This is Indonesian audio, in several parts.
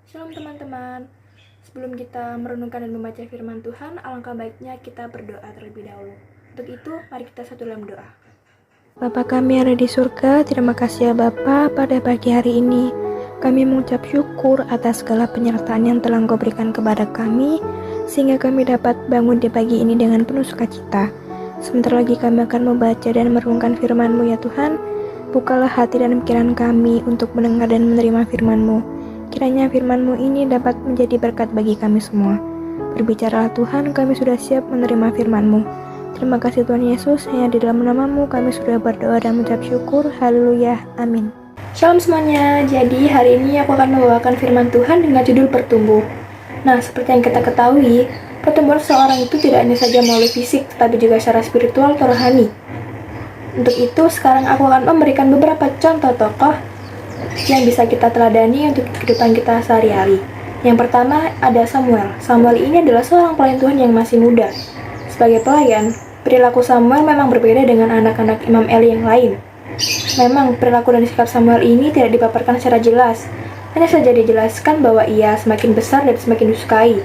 Shalom teman-teman. Sebelum kita merenungkan dan membaca firman Tuhan, alangkah baiknya kita berdoa terlebih dahulu. Untuk itu, mari kita satu dalam doa. Bapa kami yang ada di surga, terima kasih ya Bapa pada pagi hari ini. Kami mengucap syukur atas segala penyertaan yang telah Engkau berikan kepada kami, sehingga kami dapat bangun di pagi ini dengan penuh sukacita. Sebentar lagi kami akan membaca dan merenungkan firman-Mu ya Tuhan. Bukalah hati dan pikiran kami untuk mendengar dan menerima firman-Mu. Kiranya firman-Mu ini dapat menjadi berkat bagi kami semua. Berbicaralah Tuhan, kami sudah siap menerima firman-Mu. Terima kasih Tuhan Yesus, hanya di dalam nama-Mu kami sudah berdoa dan mengucap syukur. Haleluya, amin. Shalom semuanya. Jadi hari ini aku akan membawakan firman Tuhan dengan judul bertumbuh. Nah, seperti yang kita ketahui, pertumbuhan seseorang itu tidak hanya saja melalui fisik, tetapi juga secara spiritual atau rohani. Untuk itu, sekarang aku akan memberikan beberapa contoh tokoh yang bisa kita teladani untuk kehidupan kita sehari-hari. Yang pertama ada Samuel. Samuel ini adalah seorang pelayan Tuhan yang masih muda. Sebagai pelayan, perilaku Samuel memang berbeda dengan anak-anak Imam Eli yang lain. Memang perilaku dan sikap Samuel ini tidak dipaparkan secara jelas. Hanya saja dijelaskan bahwa ia semakin besar dan semakin disukai,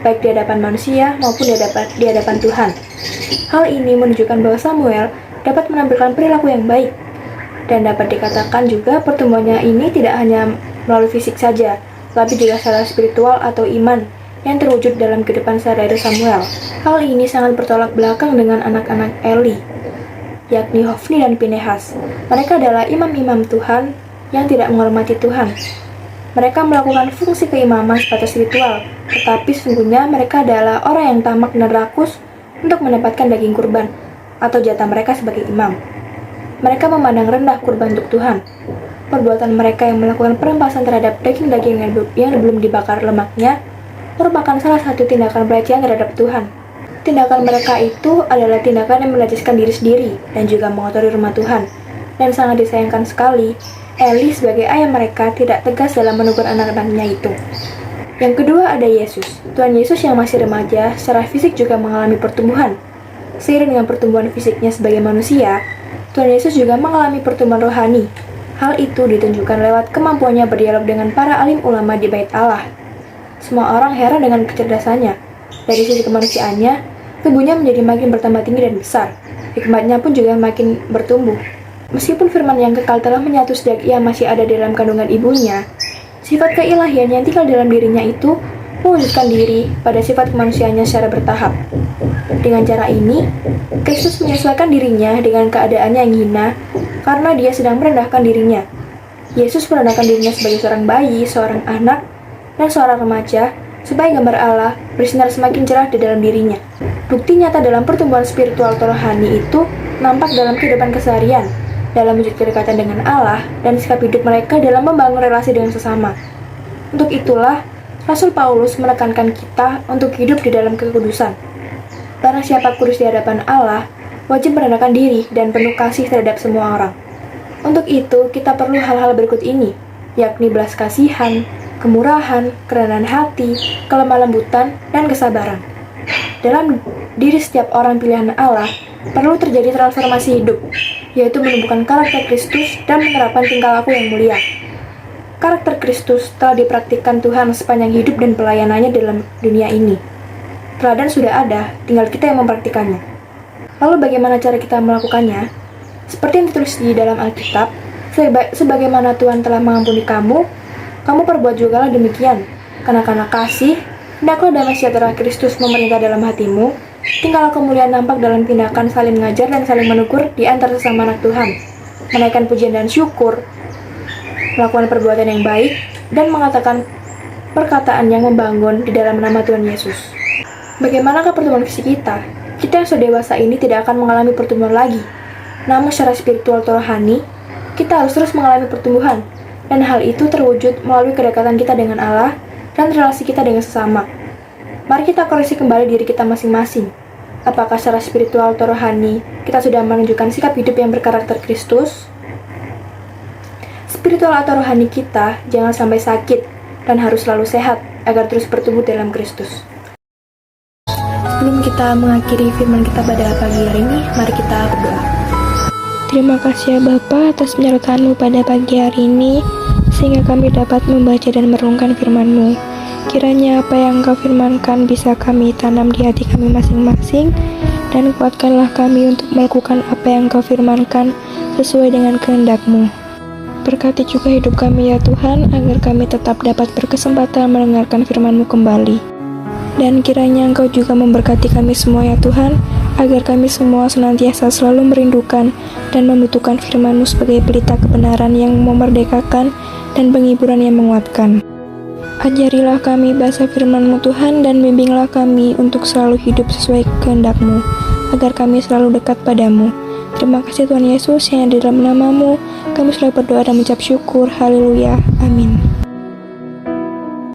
baik di hadapan manusia maupun di hadapan Tuhan. Hal ini menunjukkan bahwa Samuel dapat menampilkan perilaku yang baik. Dan dapat dikatakan juga pertumbuhannya ini tidak hanya melalui fisik saja, tapi juga secara spiritual atau iman yang terwujud dalam kehidupan sehari-hari Samuel. Hal ini sangat bertolak belakang dengan anak-anak Eli, yakni Hofni dan Pinehas. Mereka adalah imam-imam Tuhan yang tidak menghormati Tuhan. Mereka melakukan fungsi keimaman sebatas ritual, tetapi sesungguhnya mereka adalah orang yang tamak dan rakus untuk mendapatkan daging kurban atau jatah mereka sebagai imam. Mereka memandang rendah kurban untuk Tuhan. Perbuatan mereka yang melakukan perempasan terhadap daging-daging yang belum dibakar lemaknya merupakan salah satu tindakan pelecehan terhadap Tuhan. Tindakan mereka itu adalah tindakan yang menajiskan diri sendiri dan juga mengotori rumah Tuhan. Dan sangat disayangkan sekali, Eli sebagai ayah mereka tidak tegas dalam menegur anak-anaknya itu. Yang kedua ada Yesus. Tuhan Yesus yang masih remaja, secara fisik juga mengalami pertumbuhan. Seiring dengan pertumbuhan fisiknya sebagai manusia, Tuhan Yesus juga mengalami pertumbuhan rohani. Hal itu ditunjukkan lewat kemampuannya berdialog dengan para alim ulama di Bait Allah. Semua orang heran dengan kecerdasannya. Dari sisi kemanusiaannya, tubuhnya menjadi makin bertambah tinggi dan besar. Hikmatnya pun juga makin bertumbuh. Meskipun firman yang kekal telah menyatu sejak ia masih ada di dalam kandungan ibunya, sifat keilahian yang tinggal dalam dirinya itu mewujudkan diri pada sifat kemanusiaannya secara bertahap. Dengan cara ini, Kristus menyesuaikan dirinya dengan keadaannya yang hina karena dia sedang merendahkan dirinya. Yesus merendahkan dirinya sebagai seorang bayi, seorang anak, dan seorang remaja supaya gambar Allah bersinar semakin cerah di dalam dirinya. Bukti nyata dalam pertumbuhan spiritual atau rohani itu nampak dalam kehidupan keseharian, dalam wujud kedekatan dengan Allah, dan sikap hidup mereka dalam membangun relasi dengan sesama. Untuk itulah, Rasul Paulus menekankan kita untuk hidup di dalam kekudusan. Barang siapa kudus di hadapan Allah, wajib merendahkan diri dan penuh kasih terhadap semua orang. Untuk itu, kita perlu hal-hal berikut ini, yakni belas kasihan, kemurahan, kerendahan hati, kelemah lembutan, dan kesabaran. Dalam diri setiap orang pilihan Allah, perlu terjadi transformasi hidup, yaitu menumbuhkan karakter Kristus dan menerapkan tingkah laku yang mulia. Karakter Kristus telah dipraktikkan Tuhan sepanjang hidup dan pelayanannya dalam dunia ini. Teladan sudah ada, tinggal kita yang mempraktikannya. Lalu bagaimana cara kita melakukannya? Seperti yang ditulis di dalam Alkitab, sebagaimana Tuhan telah mengampuni kamu, kamu perbuat jugalah demikian. Karena kasih, hendaklah damai sejahtera Kristus memerintah dalam hatimu, tinggallah kemuliaan nampak dalam tindakan saling mengajar dan saling menegur di antara sesama anak Tuhan, menaikkan pujian dan syukur, melakukan perbuatan yang baik, dan mengatakan perkataan yang membangun di dalam nama Tuhan Yesus. Bagaimanakah pertumbuhan fisik kita? Kita yang sudah dewasa ini tidak akan mengalami pertumbuhan lagi. Namun secara spiritual atau rohani, kita harus terus mengalami pertumbuhan. Dan hal itu terwujud melalui kedekatan kita dengan Allah dan relasi kita dengan sesama. Mari kita koreksi kembali diri kita masing-masing. Apakah secara spiritual atau rohani, kita sudah menunjukkan sikap hidup yang berkarakter Kristus? Spiritual atau rohani kita jangan sampai sakit dan harus selalu sehat agar terus bertumbuh dalam Kristus. Sebelum kita mengakhiri firman kita pada pagi hari ini, mari kita berdoa. Terima kasih ya Bapa atas penyertaan-Mu pada pagi hari ini. sehingga kami dapat membaca dan merenungkan firman-Mu. Kiranya apa yang Engkau firmankan bisa kami tanam di hati kami masing-masing, dan kuatkanlah kami untuk melakukan apa yang Engkau firmankan sesuai dengan kehendak-Mu. Berkati juga hidup kami ya Tuhan, agar kami tetap dapat berkesempatan mendengarkan firman-Mu kembali. Dan kiranya Engkau juga memberkati kami semua ya Tuhan, agar kami semua senantiasa selalu merindukan dan membutuhkan firman-Mu sebagai pelita kebenaran yang memerdekakan dan penghiburan yang menguatkan. Ajarilah kami bahasa firman-Mu Tuhan, dan bimbinglah kami untuk selalu hidup sesuai kehendak-Mu, agar kami selalu dekat padamu. Terima kasih Tuhan Yesus, yang di dalam nama-Mu kami selalu berdoa dan mengucap syukur. Haleluya. Amin.